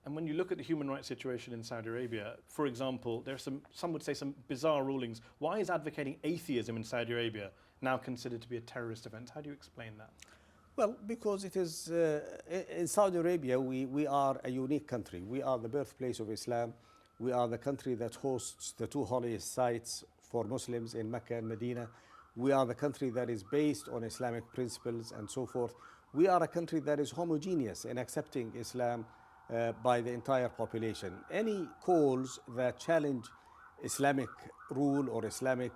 And when you look at the human rights situation in Saudi Arabia, for example, there are some would say some bizarre rulings. Why is advocating atheism in Saudi Arabia now considered to be a terrorist offense? How do you explain that? Well, because it is, in Saudi Arabia, we are a unique country. We are the birthplace of Islam. We are the country that hosts the two holiest sites for Muslims in Mecca and Medina. We are the country that is based on Islamic principles and so forth. We are a country that is homogeneous in accepting Islam by the entire population. Any calls that challenge Islamic rule or Islamic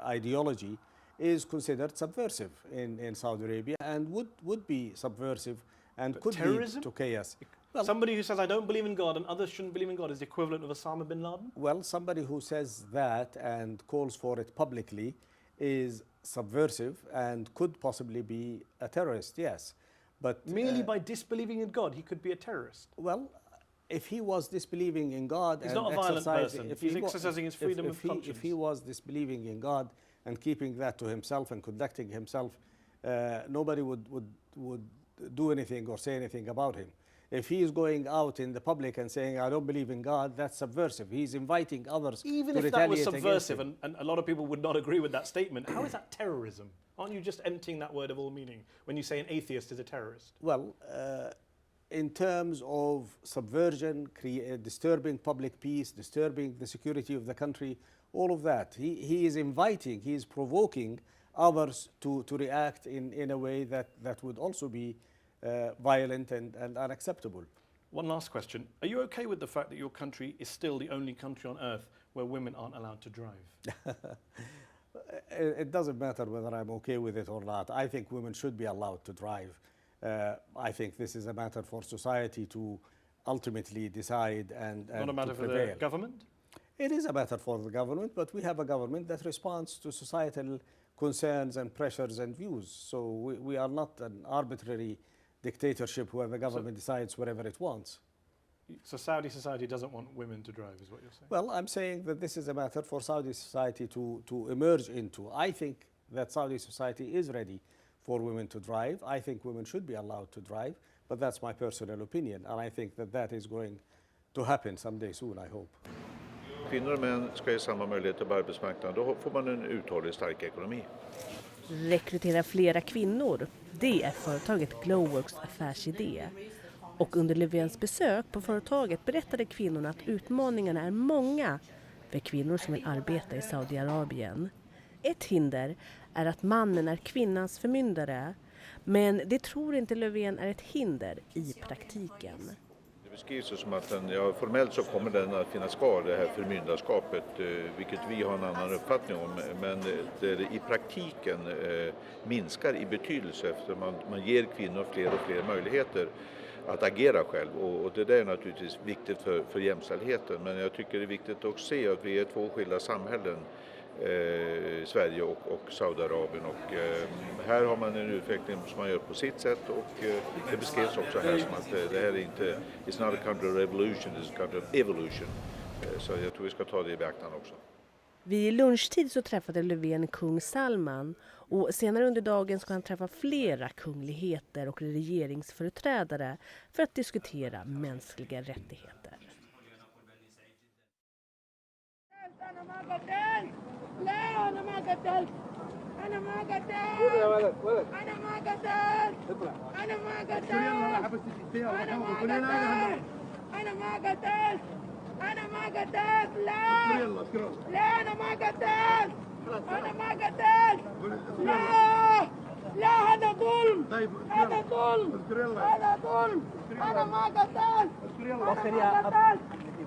ideology is considered subversive in Saudi Arabia and would be subversive and but could terrorism? lead to chaos. Well, somebody who says, I don't believe in God and others shouldn't believe in God is the equivalent of Osama bin Laden? Well, somebody who says that and calls for it publicly is subversive and could possibly be a terrorist, yes. But merely by disbelieving in God, he could be a terrorist? Well, if he was disbelieving in God, he's not a violent person. He's exercising his freedom of conscience. If he was disbelieving in God and keeping that to himself and conducting himself, nobody would do anything or say anything about him. If he is going out in the public and saying, I don't believe in God, that's subversive. He's inviting others to retaliate against him. Even if that was subversive, and a lot of people would not agree with that statement, how is that terrorism? Aren't you just emptying that word of all meaning when you say an atheist is a terrorist? Well, in terms of subversion, disturbing public peace, disturbing the security of the country, all of that, he is inviting, he is provoking others to react in a way that would also be violent and unacceptable. One last question. Are you okay with the fact that your country is still the only country on earth where women aren't allowed to drive? It doesn't matter whether I'm okay with it or not. I think women should be allowed to drive. I think this is a matter for society to ultimately decide and not a matter for the government? It is a matter for the government, but we have a government that responds to societal concerns and pressures and views. So we are not an arbitrary dictatorship where the government decides whatever it wants. So Saudi society doesn't want women to drive, is what you're saying? Well, I'm saying that this is a matter for Saudi society to emerge into. I think that Saudi society is ready for women to drive. I think women should be allowed to drive, but that's my personal opinion. And I think that is going to happen someday soon, I hope. Kvinnor och män ska ha samma möjligheter på arbetsmarknaden. Då får man en uthållig stark ekonomi. Rekrytera flera kvinnor, det är företaget Glowworks affärsidé. Och under Löfvens besök på företaget berättade kvinnorna att utmaningarna är många för kvinnor som vill arbeta i Saudi Arabien. Ett hinder är att mannen är kvinnans förmyndare, men det tror inte Löfven är ett hinder i praktiken. Det beskrivs som att formellt så kommer den att finnas kvar, det här förmyndarskapet, vilket vi har en annan uppfattning om. Men det i praktiken minskar i betydelse efter man ger kvinnor fler och fler möjligheter att agera själv. Och det där är naturligtvis viktigt för jämställdheten. Men jag tycker det är viktigt att se att vi är två skilda samhällen, Sverige och Saudiarabien. Och här har man en utveckling som man gör på sitt sätt, och det beskrivs också här som att det här är inte, it's not a country of revolution, it's a country of evolution. Så jag tror vi ska ta det i beaktande också. Vid lunchtid så träffade Löfven kung Salman, och senare under dagen ska han träffa flera kungligheter och regeringsföreträdare för att diskutera mänskliga rättigheter. لا أنا ما قتلت أنا ما قتلت يا ولد أنا ما قتلت أنا ما قتلت أنا ما قتلت أنا ما قتلت أنا ما قتلت لا لا أنا ما قتلت أنا ما قتلت لا لا هذا ظلم هذا ظلم هذا ظلم أنا ما قتلت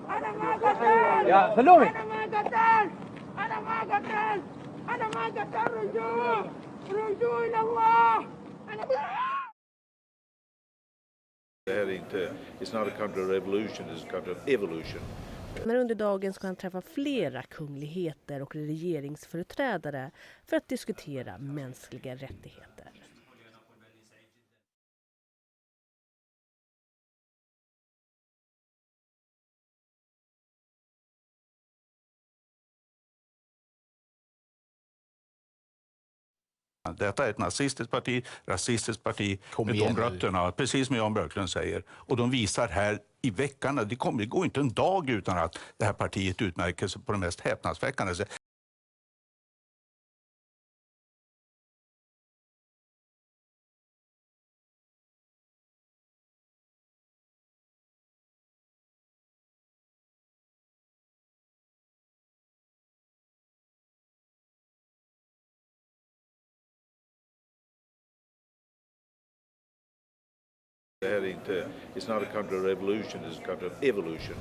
أنا ما قتلت يا سلومي أنا ما قتلت أنا ما قتلت أنا ما قتلت رجوع إلى الله أنا Det här är inte, it's not a country of revolution, it's a country of evolution. När under dagen ska han träffa flera kungligheter och regeringsföreträdare för att diskutera mänskliga rättigheter. Detta är ett nazistiskt parti, rasistiskt parti med de rötterna, precis som Jan Björklund säger. Och de visar här i veckan, det går inte en dag utan att det här partiet utmärker sig på det mest häpnadsväckande sätt. Det här är inte, it's not a counter revolution, it's a counter evolution.